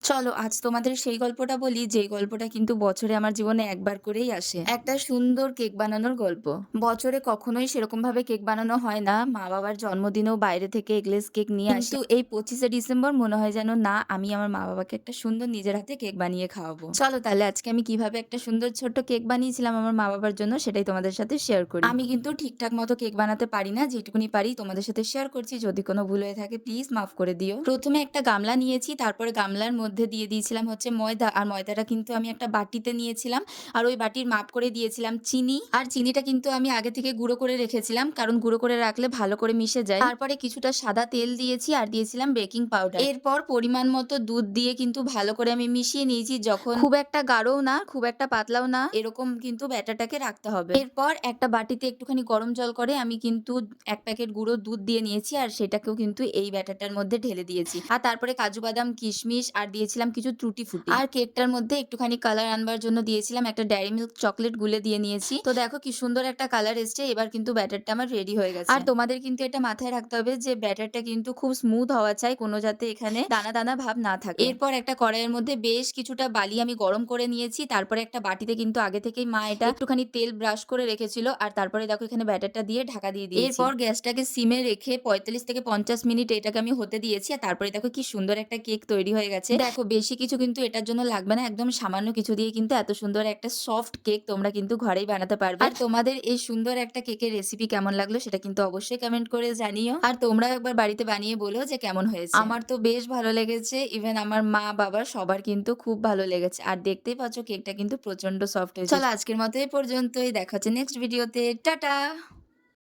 চলো আজ তোমাদের সেই গল্পটা বলি, যেই গল্পটা কিন্তু বছরে আমার জীবনে একবার করেই আসে। একটা সুন্দর কেক বানানোর গল্প। বছরে কখনোই সেরকম ভাবে কেক বানানো হয় না। মা বাবার জন্মদিনেও বাইরে থেকে এগলেস কেক নিয়ে আসি, কিন্তু এই 25শে ডিসেম্বর মনে হয় যেন না, আমি আমার মা বাবাকে একটা সুন্দর নিজের হাতে কেক বানিয়ে খাওয়াবো। চলো তাহলে আজকে আমি কিভাবে একটা সুন্দর ছোট্ট কেক বানিয়েছিলাম আমার মা বাবার জন্য সেটাই তোমাদের সাথে শেয়ার করি। আমি কিন্তু ঠিকঠাক মতো কেক বানাতে পারি না, যেটুকুনি পারি তোমাদের সাথে শেয়ার করছি। যদি কোনো ভুল হয়ে থাকে প্লিজ মাফ করে দিও। প্রথমে একটা গামলা নিয়েছি, তারপরে গামলার মধ্যে দিয়ে দিয়েছিলাম হচ্ছে ময়দা, আর ময়দাটা কিন্তু আমি একটা বাটিতে নিয়েছিলাম, আর ওই বাটির মাপ করে দিয়েছিলাম চিনি। আর চিনিটা কিন্তু আমি আগে থেকে গুঁড়ো করে রেখেছিলাম, কারণ গুঁড়ো করে রাখলে ভালো করে মিশে যায়। তারপরে কিছুটা সাদা তেল দিয়েছি আর দিয়েছিলাম বেকিং পাউডার। এরপর পরিমাণ মতো দুধ দিয়ে কিন্তু ভালো করে আমি মিশিয়ে নিয়েছি। যখন খুব একটা গাঢ়ও না খুব একটা পাতলাও না, এরকম কিন্তু ব্যাটারটাকে রাখতে হবে। এরপর একটা বাটিতে একটুখানি গরম জল করে আমি কিন্তু 1 প্যাকেট গুঁড়ো দুধ দিয়ে নিয়েছি, আর সেটাকেও কিন্তু এই ব্যাটারটার মধ্যে ঢেলে দিয়েছি। আর তারপরে কাজু বাদাম কিশমিশ আর দিয়েছিলাম কিছু ত্রুটি ফুটি। আর কেকটার মধ্যে একটুখানি কালার আনবার জন্য দিয়েছিলাম একটা ডেয়ারি মিল্ক চকলেট গুলে দিয়ে নিয়েছি। তো দেখো কি সুন্দর একটা কালার এসছে। এবার কিন্তু ব্যাটারটা আমার রেডি হয়ে গেছে। আর তোমাদের কিন্তু এটা মাথায় রাখতে হবে যে ব্যাটারটা কিন্তু খুব স্মুথ হওয়া চাই, কোনো যাতে এখানে দানা দানা ভাব না থাকে। এরপর একটা কড়াইয়ের মধ্যে বেশ কিছুটা বালি আমি গরম করে নিয়েছি। তারপরে একটা বাটিতে কিন্তু আগে থেকেই মা এটা একটুখানি তেল ব্রাশ করে রেখেছিল, আর তারপরে দেখো এখানে ব্যাটারটা দিয়ে ঢাকা দিয়ে দিয়েছি। এরপর গ্যাসটাকে সিমে রেখে 45 থেকে 50 মিনিট এটাকে আমি হতে দিয়েছি। আর তারপরে দেখো কি সুন্দর একটা কেক তৈরি হয়ে গেছে। দেখো বেশি কিছু কিন্তু এটার জন্য লাগবে না, একদম সামান্য কিছু দিয়ে কিন্তু এত সুন্দর একটা সফট কেক তোমরা কিন্তু ঘরেই বানাতে পারবে। আর তোমাদের এই সুন্দর একটা কেকের রেসিপি কেমন লাগলো সেটা কিন্তু অবশ্যই কমেন্ট করে জানিও। আর তোমরাও একবার বাড়িতে বানিয়ে বলো যে কেমন হয়েছে। আমার তো বেশ ভালো লেগেছে, ইভেন আমার মা বাবা সবার কিন্তু খুব ভালো লেগেছে। আর দেখতেই পাচ্ছ কেকটা কিন্তু প্রচন্ড সফট হয়েছে। চলো আজকের মতো এই পর্যন্তই, দেখা হচ্ছে নেক্সট ভিডিওতে। টাটা।